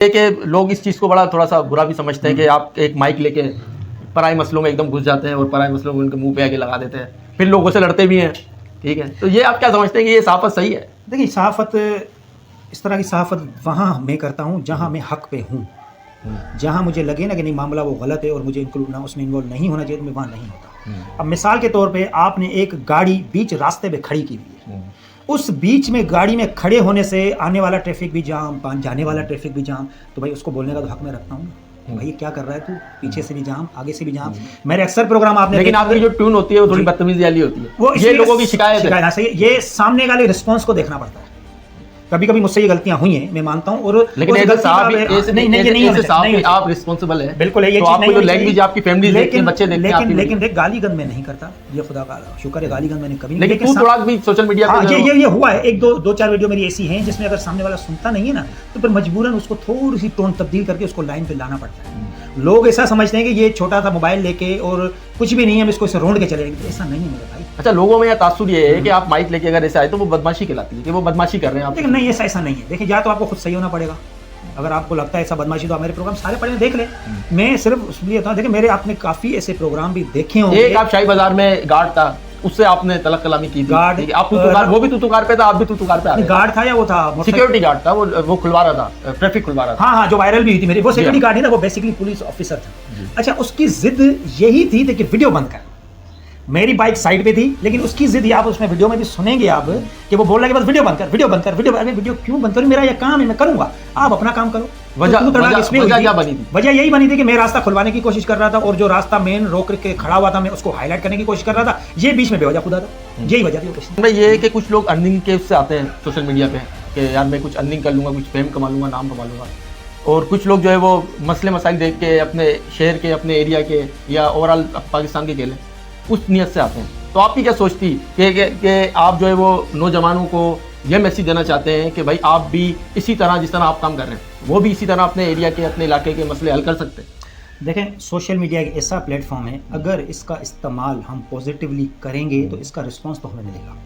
कि लोग इस चीज़ को बड़ा थोड़ा सा बुरा भी समझते हैं कि आप एक माइक लेके पराई मसलों में एकदम घुस जाते हैं और पराई मसलों को उनके मुंह पे आके लगा देते हैं, फिर लोगों से लड़ते भी हैं। ठीक है, तो ये आप क्या समझते हैं कि ये सहाफ़त सही है? देखिए, सहाफ़त, इस तरह की सहाफ़त वहाँ मैं करता हूँ जहाँ मैं हक़ पे हूँ। जहाँ मुझे लगे ना कि नहीं मामला वो गलत है और मुझे इंक्लूड ना उसमें इन्वॉल्व नहीं होना चाहिए, तो मैं वहाँ नहीं होता। अब मिसाल के तौर पे आपने एक गाड़ी बीच रास्ते पे खड़ी की हुई है, उस बीच में गाड़ी में खड़े होने से आने वाला ट्रैफिक भी जाम, जाने वाला ट्रैफिक भी जाम, तो भाई उसको बोलने का तो हक मैं रखता हूँ। भाई ये क्या कर रहा है तू, पीछे से भी जाम, आगे से भी जाम। मेरे अक्सर प्रोग्राम आपने, लेकिन आपकी जो ट्यून होती है वो थोड़ी बदतमीजी वाली होती है, वो ये लोगों की शिकायत है। सही, ये सामने वाले रिस्पॉन्स को देखना पड़ता है। कभी कभी मुझसे ये गलतियां हुई हैं, मैं मानता हूँ। और लेकिन आप रिस्पॉन्सिबल है, बिल्कुल है, ये तो आपको जो लैंग्वेज आपकी फैमिली देखती है, बच्चे देखते हैं, लेकिन देख, गाली गंद मैं नहीं करता, ये खुदा का शुक्र है, गाली गंद मैंने कभी नहीं। लेकिन तू थोड़ा भी सोशल मीडिया पे ये हुआ है, एक दो चार वीडियो मेरी ऐसी हैं जिसमें अगर सामने वाला सुनता नहीं है ना, तो फिर मजबूरन उसको थोड़ी सी टोन तब्दील करके उसको लाइन पे लाना पड़ता है। लोग ऐसा समझते हैं कि ये छोटा सा मोबाइल लेके और कुछ भी नहीं है, हम इसको रोड के चले जाएंगे, ऐसा नहीं है मेरे भाई। अच्छा, लोगों में यह तासुर ये है कि आप माइक लेके अगर ऐसे आए तो वो बदमाशी कहलाती है कि वो बदमाशी कर रहे हैं आप। लेकिन नहीं, ऐसा नहीं है। देखिए, या तो आपको खुद सही होना पड़ेगा, अगर आपको लगता है ऐसा बदमाशी, तो आप मेरे प्रोग्राम सारे पढ़े देख ले। मैं सिर्फ इसलिए था, देखिए मेरे आपने काफी ऐसे प्रोग्राम भी देखे होंगे। एक आप शाही बाजार में गार्ड था, उससे आपने तलक कलामी की थी। गार्ड, आप तुतुकार, वो भी तुतुकार पे था, आप भी तुतुकार पे आ रहे थे। गार्ड था या वो था सिक्योरिटी गार्ड था, वो खुलवा रहा था, ट्रैफिक खुलवा रहा था। हाँ, जो वायरल भी हुई थी मेरी, वो सिक्योरिटी गार्ड नहीं था, वो बेसिकली पुलिस ऑफिसर था। अच्छा, उसकी जिद यही थी कि वीडियो बंद कर। मेरी बाइक साइड पे थी, लेकिन उसकी जिद, आप उसमें वीडियो में भी सुनेंगे आप, कि वो बोल रहा है कि बस वीडियो बंद कर, वीडियो बंद कर, वीडियो क्यों बंद करूं, मेरा ये काम है, मैं करूंगा, आप अपना काम करो। वजह क्या बनी थी? वजह यही बनी थी कि मैं रास्ता खुलवाने की कोशिश कर रहा था, और जो रास्ता मेन रोक के खड़ा हुआ था, मैं उसको हाईलाइट करने की कोशिश कर रहा था, ये बीच में बेवजह खुदा था। यही वजह थी। भाई ये है कि कुछ लोग अर्निंग के उससे आते हैं सोशल मीडिया पे कि यार मैं कुछ अर्निंग कर लूँगा, कुछ फेम कमा लूँगा, नाम कमा लूँगा, और कुछ लोग जो है वो मसले मसाइल देख के अपने शहर के, अपने एरिया के या ओवरऑल पाकिस्तान के खेलें, उस नीयत से आते हैं। तो आपकी क्या सोचती कि आप जो है वो नौजवानों को ये मैसेज देना चाहते हैं कि भाई आप भी इसी तरह जिस तरह आप काम कर रहे हैं, वो भी इसी तरह अपने एरिया के, अपने इलाके के मसले हल कर सकते हैं? देखें, सोशल मीडिया एक ऐसा प्लेटफॉर्म है, अगर इसका इस्तेमाल हम पॉजिटिवली करेंगे तो इसका रिस्पांस तो हमें मिलेगा।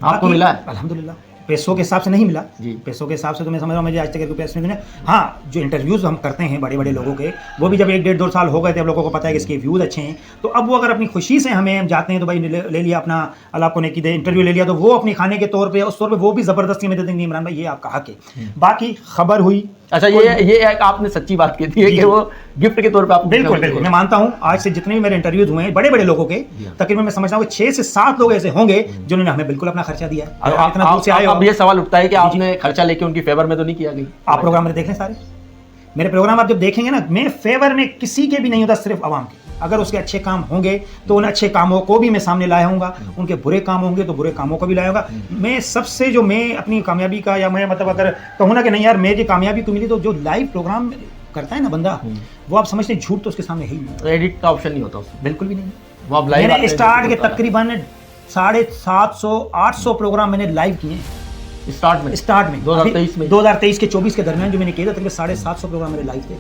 आपको मिला है? अल्हम्दुलिल्लाह। पैसों के हिसाब से नहीं मिला जी, पैसों के हिसाब से तो मैं समझ रहा हूँ, मुझे आज तक पैसे नहीं मिले। हाँ, जो इंटरव्यूज़ हम करते हैं बड़े बड़े लोगों के, वो भी जब 1-1.5-2 साल हो गए थे, अब लोगों को पता है कि इसके व्यूज़ अच्छे हैं, तो अब वो अगर अपनी खुशी से हमें जाते हैं तो भाई ले लिया अपना, अल्लाह को नेकी दे, इंटरव्यू ले लिया, तो वो अपनी खाने के तौर पर, उस तौर पर वो भी ज़बरदस्ती में दे देंगे, इमरान भाई ये आपका हक है। बाकी खबर हुई। अच्छा, ये आपने सच्ची बात की थी कि वो गिफ्ट के तौर पे आपको। बिल्कुल मैं मानता हूँ, आज से जितने भी मेरे इंटरव्यूज हुए हैं बड़े बड़े लोगों के, तकरीबन मैं समझता हूँ 6 से 7 लोग ऐसे होंगे जिन्होंने हमें बिल्कुल अपना खर्चा दिया है। इतना दूर से आए हो। अब ये सवाल उठता है कि आपने खर्चा लेके उनकी फेवर में तो नहीं किया? गई आप प्रोग्राम में देख लें, सारे मेरे प्रोग्राम आप जब देखेंगे ना, मैं फेवर में किसी के भी नहीं होता, सिर्फ आवाम के। अगर उसके अच्छे काम होंगे तो उन अच्छे कामों को भी मैं सामने लाया हूँगा, उनके बुरे काम होंगे तो बुरे कामों को भी लाया हूँगा। मैं सबसे जो मैं अपनी कामयाबी का, या मैं मतलब अगर कहूँ ना कि नहीं यार मेरी कामयाबी को मिली, तो जो लाइव प्रोग्राम करता है ना बंदा, वो आप समझते हैं झूठ तो उसके सामने है ही नहीं। एडिट का ऑप्शन नहीं होता उसमें? बिल्कुल भी नहीं। वो आप लाइव, मैंने स्टार्ट के तकरीबन 750-800 प्रोग्राम मैंने लाइव किए स्टार्ट में 2023 के 24 के दरमियान जो मैंने किए थे, तकरीबन 750 प्रोग्राम मेरे लाइव थे।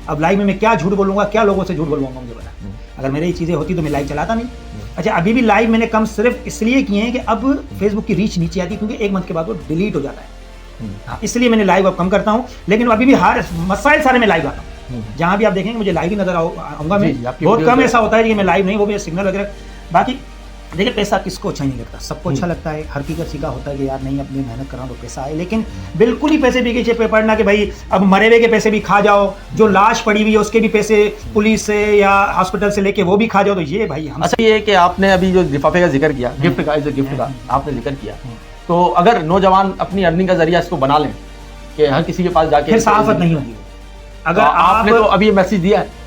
अब लाइव में मैं क्या झूठ बोलूँगा, क्या लोगों से झूठ बोलूँगा, मुझे पता। अगर मेरी ये चीज़ें होती तो मैं लाइव चलाता नहीं। अच्छा, अभी भी लाइव मैंने कम सिर्फ इसलिए किए हैं कि अब फेसबुक की रीच नीचे आती है, क्योंकि 1 मंथ के बाद वो डिलीट हो जाता है। इसलिए मैंने लाइव अब कम करता हूँ, लेकिन अभी भी हर मसाइल सारे में लाइव आता हूँ। जहाँ भी आप देखेंगे मुझे लाइव ही नजर आऊँगा मैं। बहुत कम ऐसा होता है कि मैं लाइव नहीं, वो भी सिग्नल वगैरह। बाकी देखिए, पैसा किसको अच्छा नहीं लगता, सबको अच्छा लगता है। हर किसी का होता है कि यार नहीं, अपनी मेहनत कर रहा हूँ तो पैसा आए, लेकिन बिल्कुल ही पैसे भी पीछे पे पड़ना कि भाई अब मरे हुए के पैसे भी खा जाओ, जो लाश पड़ी हुई है उसके भी पैसे पुलिस से या हॉस्पिटल से लेके वो भी खा जाओ, तो ये भाई हम। अच्छा, ये कि आपने अभी जो लिफाफे का जिक्र किया, गिफ्ट का आपने जिक्र किया, तो अगर नौजवान अपनी अर्निंग का जरिया इसको बना लें कि हर किसी के पास जाके, फिर सहाफत नहीं होगी। अगर आपने तो अभी मैसेज दिया है,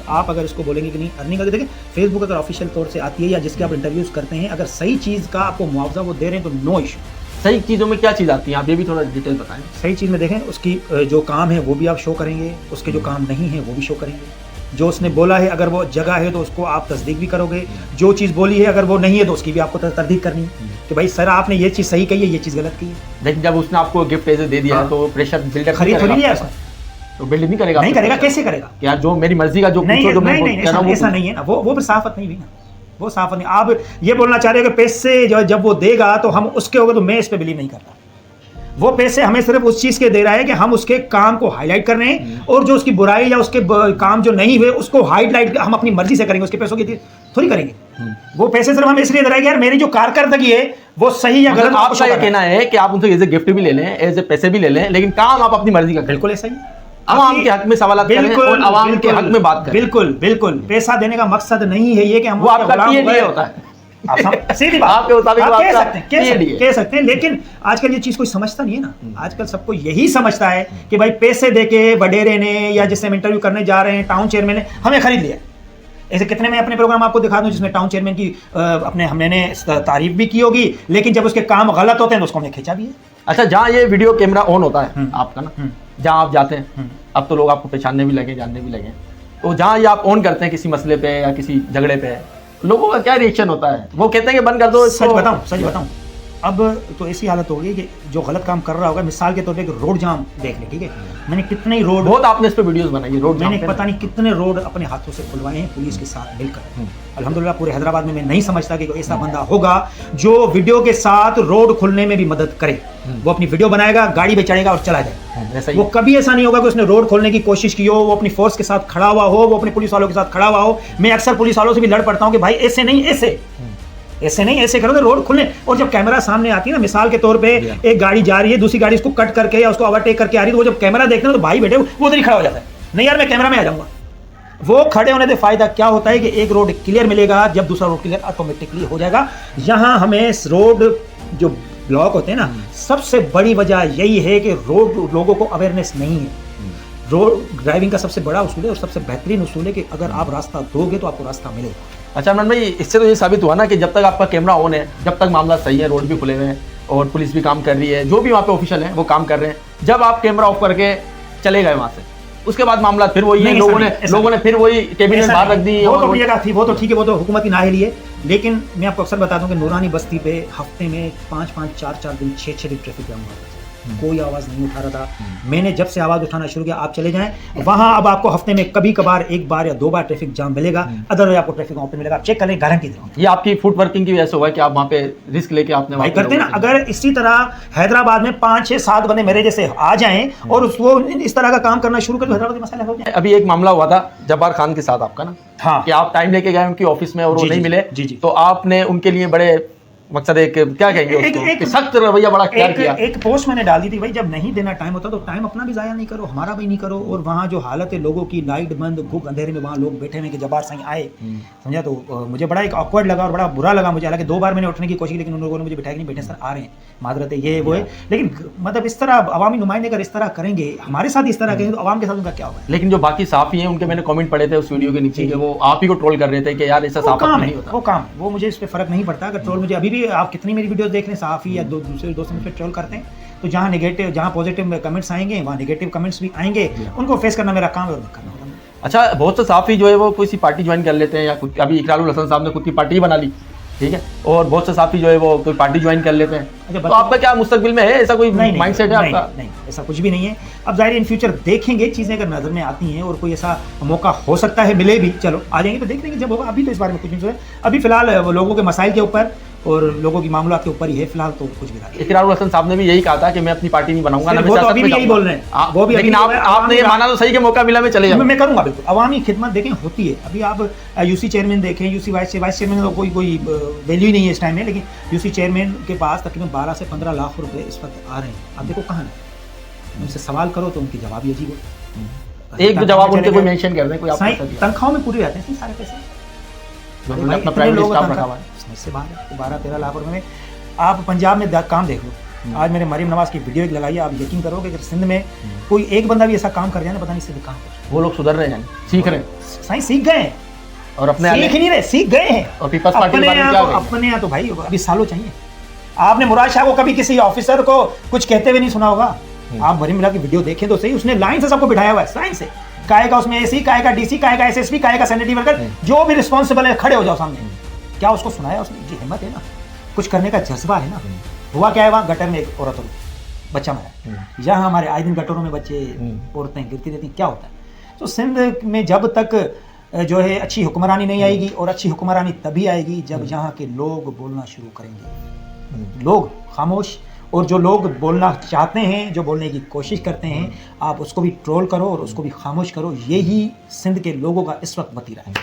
आप अगर इसको बोलेंगे कि नहीं अर्निंग करके, देखिए फेसबुक अगर ऑफिशियल तौर से आती है या जिसके आप इंटरव्यूज करते हैं, अगर सही चीज़ का आपको मुआवजा वो दे रहे हैं तो नो इशू। सही चीज़ों में क्या चीज़ आती है, आप ये भी थोड़ा डिटेल बताएं। सही चीज़ में देखें, उसकी जो काम है वो भी आप शो करेंगे, उसके जो काम नहीं है वो भी शो करेंगे। जो उसने बोला है, अगर वो जगह है तो उसको आप तस्दीक भी करोगे, जो चीज़ बोली है अगर वो नहीं है तो उसकी भी आपको तरदीक करनी कि भाई सर आपने ये चीज़ सही कही है, ये चीज़ गलत की है। लेकिन जब उसने आपको गिफ्ट ऐसे दे दिया तो प्रेशर बिल्डर खरीद थोड़ी है, तो बिल्ड नहीं करेगा? नहीं करेगा, कैसे करेगा यार, जो मेरी मर्जी का जो नहीं, पूछो, जो मैं ऐसा नहीं है ना, वो सहाफत नहीं हुई ना, वो सहाफत नहीं। आप ये बोलना चाह रहे हो कि पैसे जब वो देगा तो हम उसके होगा, तो मैं इस पे बिलीव नहीं करता। वो पैसे हमें सिर्फ उस चीज के दे रहा है कि हम उसके काम को हाईलाइट कर रहे हैं, और जो उसकी बुराई या उसके काम जो नहीं हुए उसको हाईलाइट हम अपनी मर्जी से करेंगे, उसके पैसों की थोड़ी करेंगे। वो पैसे सिर्फ हम इसलिए दे रहे हैं कि यार मेरी जो कारकर्दगी है वो सही या गलत। मतलब आपका ये कहना है कि आप उनसे एज ए गिफ्ट भी ले लें, एज ए पैसे भी ले लें, लेकिन काम आप अपनी मर्जी का करें। बिल्कुल ऐसा ही, आवाम के हक में सवाल करें और आवाम के हक में बात करें। बिल्कुल बिल्कुल, पैसा देने का मकसद नहीं है ये कि हम वो आपका PhD होता है। सीधी बात आपके मुताबिक आप आपका कह सकते हैं, लेकिन आजकल ये चीज कोई समझता नहीं है ना। आजकल सबको यही समझता है कि भाई पैसे देके वडेरे ने या जिससे हम इंटरव्यू करने जा रहे हैं टाउन चेयरमैन ने हमें खरीद लिया। ऐसे कितने में अपने प्रोग्राम आपको दिखा दूं जिसमें टाउन चेयरमैन की अपने हमने तारीफ भी की होगी, लेकिन जब उसके काम गलत होते हैं तो उसको हमने खींचा भी है। अच्छा, जहाँ ये वीडियो कैमरा ऑन होता है आपका ना, जहाँ आप जाते हैं, अब तो लोग आपको पहचानने भी लगे, जानने भी लगे, तो जहाँ ये आप ऑन करते हैं किसी मसले पे या किसी झगड़े पे, लोगों का क्या रिएक्शन होता है? वो कहते हैं कि बंद कर दो। सच बताऊं, अब तो ऐसी हालत होगी कि जो गलत काम कर रहा होगा, मिसाल के तौर पे एक रोड जाम देख ले, ठीक है, मैंने कितने ही रोड, बहुत आपने इस पे वीडियोस बनाई है रोड जाम मैंने पे, पता नहीं कितने रोड अपने हाथों से खुलवाए हैं पुलिस के साथ मिलकर। अल्हम्दुलिल्लाह पूरे हैदराबाद में मैं नहीं समझता कि कोई ऐसा बंदा होगा जो वीडियो के साथ रोड खुलने में भी मदद करे। वो अपनी वीडियो बनाएगा, गाड़ी पे चढ़ेगा और चला जाएगा। वो कभी ऐसा नहीं होगा कि उसने रोड खोलने की कोशिश की हो, वो अपनी फोर्स के साथ खड़ा हुआ हो, वो अपने पुलिस वालों के साथ खड़ा हुआ हो। मैं अक्सर पुलिस वालों से भी लड़ पड़ता हूँ कि भाई ऐसे नहीं, ऐसे नहीं, ऐसे करो तो रोड खुलने। और जब कैमरा सामने आती है ना, मिसाल के तौर पे एक गाड़ी जा रही है, दूसरी गाड़ी उसको कट करके या उसको ओवरटेक करके आ रही है, तो वो जब कैमरा देखते हैं तो भाई बेटे वो उधर ही खड़ा हो जाता है, नहीं यार मैं कैमरा में आ जाऊंगा। वो खड़े होने से फायदा क्या होता है कि एक रोड क्लियर मिलेगा, जब दूसरा रोड क्लियर ऑटोमेटिकली हो जाएगा। यहाँ हमें रोड जो ब्लॉक होते हैं ना, सबसे बड़ी वजह यही है कि रोड लोगों को अवेयरनेस नहीं है। रोड ड्राइविंग का सबसे बड़ा उसूल है और सबसे बेहतरीन उसूल है कि अगर आप रास्ता दोगे तो आपको रास्ता मिलेगा। अच्छा इमरान भाई, इससे तो ये साबित हुआ ना कि जब तक आपका कैमरा ऑन है, जब तक मामला सही है, रोड भी खुले हुए हैं और पुलिस भी काम कर रही है, जो भी वहाँ पे ऑफिशियल है वो काम कर रहे हैं। जब आप कैमरा ऑफ करके चले गए वहाँ से, उसके बाद मामला फिर वही है, लोगों ने फिर वही कैबिनेट बाहर रख दी। वो तो जगह थी, वो तो ठीक है, वो तो हुकूमत की नाअहली है। लेकिन मैं आपको अक्सर बताता हूँ कि नूरानी बस्ती पे हफ्ते में 5-5, 4-4 दिन, 6-6 दिन ट्रैफिक जाम होता था, कोई आवाज नहीं उठा रहा था। मैंने जब से आवाज उठाना शुरू किया, आप चले जाएं वहां, अब आपको हफ्ते में कभी कभार 1 बार या 2 बार ट्रैफिक जाम मिलेगा, अदरवाइज आपको ट्रैफिक वहां पे मिलेगा। आप चेक करें, गारंटी दे रहा हूं। ये आपकी फुट वर्किंग की वजह से हुआ है कि आप वहां पे रिस्क लेके आपने भाई करते ना। अगर इसी तरह हैदराबाद में 5-6-7 बंदे मेरे जैसे आ जाएं और वो इस तरह का काम करना शुरू कर, तो हैदराबाद के मसले हो जाए। अभी एक मामला हुआ था जब्बार खान के साथ आपका ना, हाँ, कि आप टाइम लेके गए उनकी ऑफिस में और वो नहीं मिले, जी, तो आपने उनके लिए बड़े मकसद एक क्या कहेंगे उसको, सख्त रवैया बड़ा अख्तियार किया। एक पोस्ट मैंने डाल दी थी, भाई जब नहीं देना टाइम होता तो टाइम अपना भी जाया नहीं करो, हमारा भी नहीं करो। और वहाँ जो हालत है लोगों की, लाइट बंद, गुप अंधेरे में वहाँ लोग बैठे हुए कि जब्बार साईं आए, समझा, तो मुझे बड़ा एक ऑकवर्ड लगा और बड़ा बुरा लगा मुझे। हालांकि 2 बार मैंने उठने की कोशिश की, लेकिन उन लोगों ने मुझे बिठाया नहीं, बैठे सर आ रहे हैं, माजरत है, ये वो है। लेकिन मतलब इस तरह अवामी नुमाइंदे अगर इस तरह करेंगे, हमारे साथ इस तरह करेंगे, तो अवाम के साथ उनका क्या होगा। लेकिन जो बाकी साफी हैं उनके मैंने कमेंट पढ़े थे उस वीडियो के नीचे, वो आप ही को ट्रोल कर रहे थे कि यार ऐसा साफ नहीं होता। वो मुझे इस पर फर्क नहीं पड़ता। अगर ट्रोल, मुझे अभी भी आप कितनी मेरी वीडियो देख लें, साफी या दूसरे दोस्त मुझ पर ट्रोल करते हैं, तो जहाँ नेगेटिव, जहाँ पॉजिटिव कमेंट्स आएंगे वहाँ नेगेटिव कमेंट्स भी आएंगे, उनको फेस करना मेरा काम है और करना होगा। अच्छा, बहुत से साफी जो है वो कोई सी पार्टी ज्वाइन कर लेते हैं, या कुछ, अभी इकरारुल हसन साहब ने खुद की पार्टी बना ली, ठीक है, और बहुत से साफी जो है वो कोई पार्टी ज्वाइन कर लेते हैं। अच्छा, तो आपका क्या मुस्तकबिल में है ऐसा कोई माइंडसेट है आपका? नहीं, ऐसा कुछ भी नहीं है। अब जाहिर इन फ्यूचर देखेंगे, चीज़ें अगर नज़र में आती हैं और कोई ऐसा मौका हो सकता है मिले भी, चलो आ जाएंगे तो देख लेंगे जब होगा। अभी तो इस बारे में कुछ नहीं सोचा। अभी फिलहाल लोगों के मसाइल के ऊपर और लोगों की मामला के ऊपर ही है फिलहाल, तो कुछ भी नहीं। इकरारुल हसन साहब ने भी यही कहा था कि मैं अपनी पार्टी नहीं बनाऊंगा ना, वो तो अभी भी यही बोल रहे हैं, वो भी। लेकिन आपने ये माना तो सही कि मौका मिला मैं चले जाऊंगा। मैं करूंगा बिल्कुल। अवामी खिदमत देखें होती है। अभी आप यूसी चेयरमैन देखें, यूसी वाइस चेयरमैन का कोई वैल्यू ही नहीं है इस टाइम में, लेकिन यूसी चेयरमैन के पास तकरीबन 12 से 15 लाख रुपए इस वक्त आ रहे हैं। आप देखो कहाँ है, उनसे सवाल करो तो उनकी जवाब ही अजीब हो। एक जवाब उनके कोई मेंशन कर दें, कोई तनख्वाहों में पूरे रहते हैं सारे पैसे, अपना प्राइवेट स्टाफ रखा हुआ है, समझ से बाहर है। 12-13 लाख रुपए में आप पंजाब में काम देख लो। आज मैंने मरीम नवाज की वीडियो एक लगाई है, आप यकीन करोगे कि सिंध में कोई एक बंदा भी ऐसा काम कर जाए ना, पता नहीं सिंध कहाँ पर। वो लोग सुधर रहे हैं, सीख रहे हैं, साईं सीख गए हैं, और अपने सीख नहीं रहे, सीख गए हैं। और पीपल्स पार्टी के बारे में क्या कहेंगे? अपने यहाँ तो भाई अभी सालों चाहिए। आपने मुराद शाह को कभी किसी ऑफिसर को कुछ कहते हुए नहीं सुना होगा। आप मरीम नवाज की वीडियो देखें तो सही, उसने लाइन से सबको बिठाया हुआ है, लाइन से। काहे का उसमें एसी, काहे का डीसी, काहे का एसएसपी, काहे का सैनिटरी वर्कर, जो भी रिस्पॉन्सिबल है खड़े हो जाओ सामने। क्या उसको सुनाया उसने? ये हिम्मत है ना, कुछ करने का जज्बा है ना। हुआ क्या है, वहाँ गटर में एक औरत बच्चा मरा, यहाँ हमारे आए दिन गटरों में बच्चे औरतें गिरती रहती, क्या होता है। तो सिंध में जब तक जो है अच्छी हुक्मरानी नहीं आएगी, और अच्छी हुक्मरानी तभी आएगी जब यहाँ के लोग बोलना शुरू करेंगे। लोग खामोश और जो लोग बोलना चाहते हैं, जो बोलने की कोशिश करते हैं, आप उसको भी ट्रोल करो और उसको भी खामोश करो। यही सिंध के लोगों का इस वक्त वतीरा है।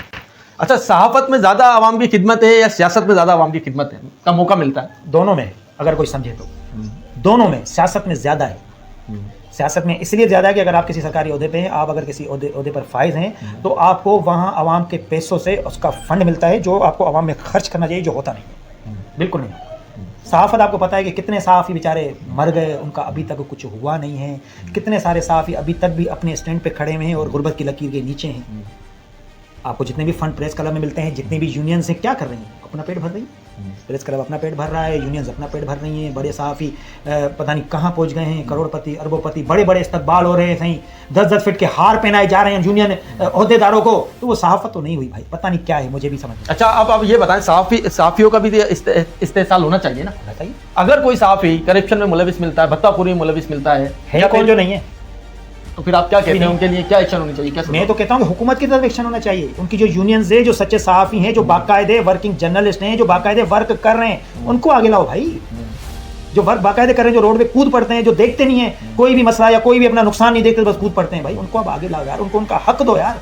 अच्छा, सहाफत में ज़्यादा आवाम की खिदमत है या सियासत में ज़्यादा आवाम की खिदमत है का मौका मिलता है? दोनों में, अगर कोई समझे तो दोनों में। सियासत में ज़्यादा है। सियासत में इसलिए ज़्यादा है कि अगर आप किसी सरकारी ओहदे पे हैं, आप अगर किसी ओहदे पर फाइज हैं, तो आपको वहाँ आवाम के पैसों से उसका फंड मिलता है जो आपको आवाम में खर्च करना चाहिए, जो होता नहीं है, बिल्कुल नहीं। सहाफ़त आपको पता है कि कितने सहाफ़ी बेचारे मर गए, उनका अभी तक कुछ हुआ नहीं है। कितने सारे सहाफ़ी अभी तक भी अपने स्टैंड पे खड़े हुए हैं और गुर्बत की लकीर के नीचे हैं। आपको जितने भी फंड प्रेस क्लब में मिलते हैं, जितने भी यूनियन से क्या कर रही हैं? अपना पेट भर रही है। प्रेस क्लब अपना पेट भर रहा है, यूनियंस अपना पेट भर रही हैं। बड़े सहाफ़ी पता नहीं कहाँ पहुँच गए हैं, करोड़पति अरबोपति, बड़े बड़े इस्तकबाल हो रहे हैं, सही 10-10 फीट के हार पहनाए जा रहे हैं यूनियन ओहदेदारों को। तो वो सहाफ़त तो नहीं हुई भाई, पता नहीं क्या है, मुझे भी समझ नहीं। अच्छा, अब आप ये बताएं, सहाफ़ियों का भी इस्तेसाल होना चाहिए ना? बताइए, अगर कोई सहाफ़ी करप्शन में मुलविस मिलता है, भत्ताखोरी में मुलविस मिलता है कौन जो नहीं है, तो फिर आप क्या कहते हैं उनके लिए क्या एक्शन होनी चाहिए? क्या मैं तो कहता हूँ कि हुकूमत की तरफ एक्शन होना चाहिए। उनकी जो यूनियंस है, जो सच्चे सहाफ़ी हैं, जो बाकायदे वर्किंग जर्नलिस्ट हैं, जो बाकायदे वर्क कर रहे हैं, उनको आगे लाओ भाई। जो वर्क बाकायदे कर रहे हैं, जो रोड पे कूद पड़ते हैं, जो देखते नहीं है कोई भी मसला या कोई भी अपना नुकसान नहीं देखते, बस कूद पड़ते हैं भाई, उनको अब आगे लाओ यार, उनको उनका हक दो यार।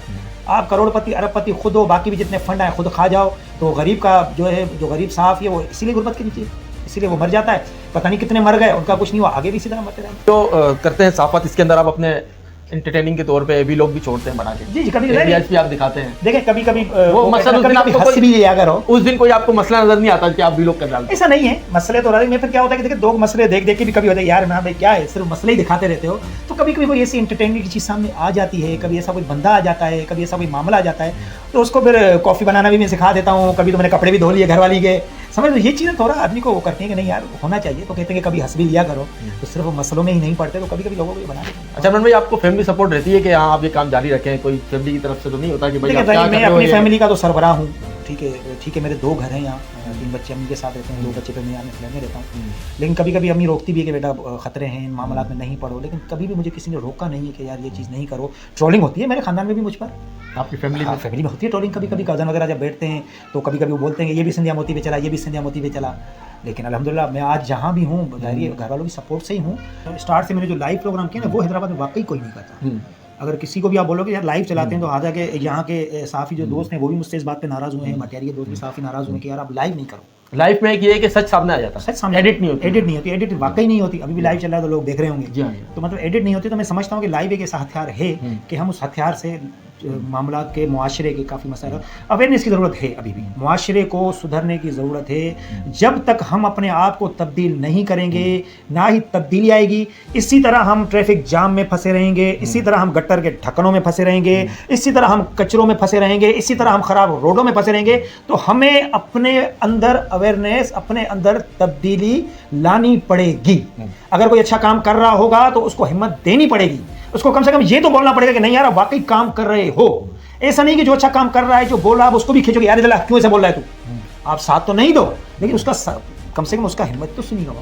आप करोड़पति अरबपति खुद हो, बाकी भी जितने फंड आए खुद खा जाओ, तो गरीब का जो है, जो गरीब सहाफ़ी है, वो इसीलिए गुर्बत के नीचे, इसीलिए वो मर जाता है। पता नहीं कितने मर गए, उनका कुछ नहीं हुआ, आगे भी इसी तरह मरते रहेंगे। तो करते हैं सहाफ़त, इसके अंदर आप अपने एंटरटेनिंग के तौर पे भी लोग भी छोड़ते हैं बना के। जी, कभी भी आप दिखाते हैं। देखें, कभी कभी वो मसला हंस भी लिया करो। उस दिन कोई आपको मसला नजर नहीं आता कि आप भी लोग कर डालते? ऐसा नहीं है, मसले तो में फिर क्या होता है कि देखिए, दो मसले देख देख के भी कभी होता है यार ना भाई क्या है, सिर्फ मसले ही दिखाते रहते हो। तो कभी कभी कोई ऐसी एंटरटेनमेंट की चीज़ सामने आ जाती है, कभी ऐसा कोई बंदा आ जाता है, कभी ऐसा कोई मामला आ जाता है, तो उसको फिर कॉफ़ी बनाना भी मैं सिखा देता हूँ। कभी तो मैंने कपड़े भी धो लिए घरवाली के, समझ लो। ये चीज़ें थोड़ा आदमी को वो करती हैं कि नहीं यार होना चाहिए, तो कहते हैं कि कभी हंस भी लिया करो। तो सिर्फ मसलों में ही नहीं पड़ते, तो कभी कभी लोगों को ये बना देते हैं। अच्छा इमरान भाई, आपको फैमिली सपोर्ट रहती है कि हाँ आप ये काम जारी रखें? कोई फैमिली की तरफ से तो नहीं होता कि भाई मैं अपनी फैमिली का तो सरबराह हूँ, ठीक है, मेरे 2 घर हैं यहाँ, 3 बच्चे अम्मी के साथ रहते हैं, 2 बच्चे पे मैं आने फ्लैट में रहता हूँ। लेकिन कभी कभी अम्मी रोकती भी है कि बेटा खतरे हैं, इन मामला में नहीं पढ़ो, लेकिन कभी भी मुझे किसी ने रोका नहीं है कि यार ये चीज़ नहीं करो। ट्रोलिंग होती है मेरे खानदान में भी मुझ पर, आपकी फैमिली में? फैमिली में होती है ट्रोलिंग। कभी कभी कज़न वगैरह जब बैठते हैं तो कभी कभी वो बोलते हैं कि ये भी सिंधिया मोती पे चला, ये भी सिंधिया मोती पे चला। लेकिन अल्हम्दुलिल्लाह मैं आज जहाँ भी हूँ, घर वालों की सपोर्ट से ही हूँ। स्टार्ट से मैंने जो लाइव प्रोग्राम किया ना, वो हैदराबाद में वाकई कोई नहीं करता। अगर किसी को भी आप बोलोगे यार लाइव चलाते हैं, तो आ जाके यहाँ के सहाफ़ी जो दोस्त हैं वो भी मुझसे इस बात पे नाराज़ हुए हैं, मटियारी के दोस्त भी सहाफ़ी नाराज़ हुए हैं कि यार आप लाइव नहीं करो। लाइव में एक ये है कि सच सामने आ जाता है, सच सामने, एडिट नहीं होती। एडिट वाकई नहीं होती। अभी भी लाइव चल रहा है तो लोग देख रहे होंगे, हाँ। तो मतलब एडिट नहीं होती। तो मैं समझता हूँ कि लाइव एक ऐसा हथियार है कि हम उस हथियार से मामला के मुआशरे के काफ़ी मसाइल, अवेयरनेस की ज़रूरत है। अभी भी मुआशरे को सुधरने की ज़रूरत है। जब तक हम अपने आप को तब्दील नहीं करेंगे, ना ही तब्दीली आएगी। इसी तरह हम ट्रैफिक जाम में फंसे रहेंगे, इसी तरह हम गटर के ढक्कनों में फंसे रहेंगे, इसी तरह हम कचरों में फंसे रहेंगे, इसी तरह हम ख़राब रोडों में फंसे रहेंगे। तो हमें अपने अंदर अवेयरनेस, अपने अंदर तब्दीली लानी पड़ेगी। अगर कोई अच्छा काम कर रहा होगा तो उसको हिम्मत देनी पड़ेगी, उसको कम से कम ये तो बोलना पड़ेगा कि नहीं यार वाकई काम कर रहे हो। ऐसा नहीं कि जो अच्छा काम कर रहा है, जो बोल रहा है, उसको भी खींचोगे यार इधर क्यों ऐसे बोल रहा है तू। आप साथ तो नहीं दो, लेकिन उसका कम से कम उसका हिम्मत तो सुनिएगा।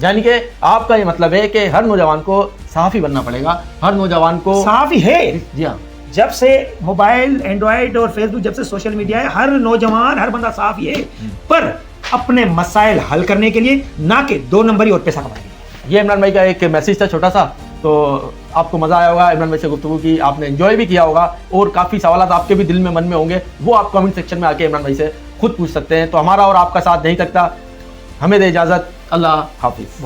यानी कि आपका ये मतलब है कि हर नौजवान को सहाफ़ी बनना पड़ेगा, हर नौजवान को सहाफ़ी है। जी हाँ, जब से मोबाइल, एंड्रॉयड और फेसबुक, जब से सोशल मीडिया है, हर नौजवान, हर बंदा सहाफ़ी है, पर अपने मसाइल हल करने के लिए, ना कि 2 नंबरी और पैसा कमाने के लिए। ये इमरान भाई का एक मैसेज था छोटा सा। तो आपको मज़ा आया होगा इमरान भाई से गुफ्तगू की, आपने एंजॉय भी किया होगा, और काफ़ी सवाल आपके भी दिल में मन में होंगे, वो आप कमेंट सेक्शन में आके इमरान भाई से खुद पूछ सकते हैं। तो हमारा और आपका साथ नहीं सकता, हमें दे इजाज़त, अल्लाह हाफिज़।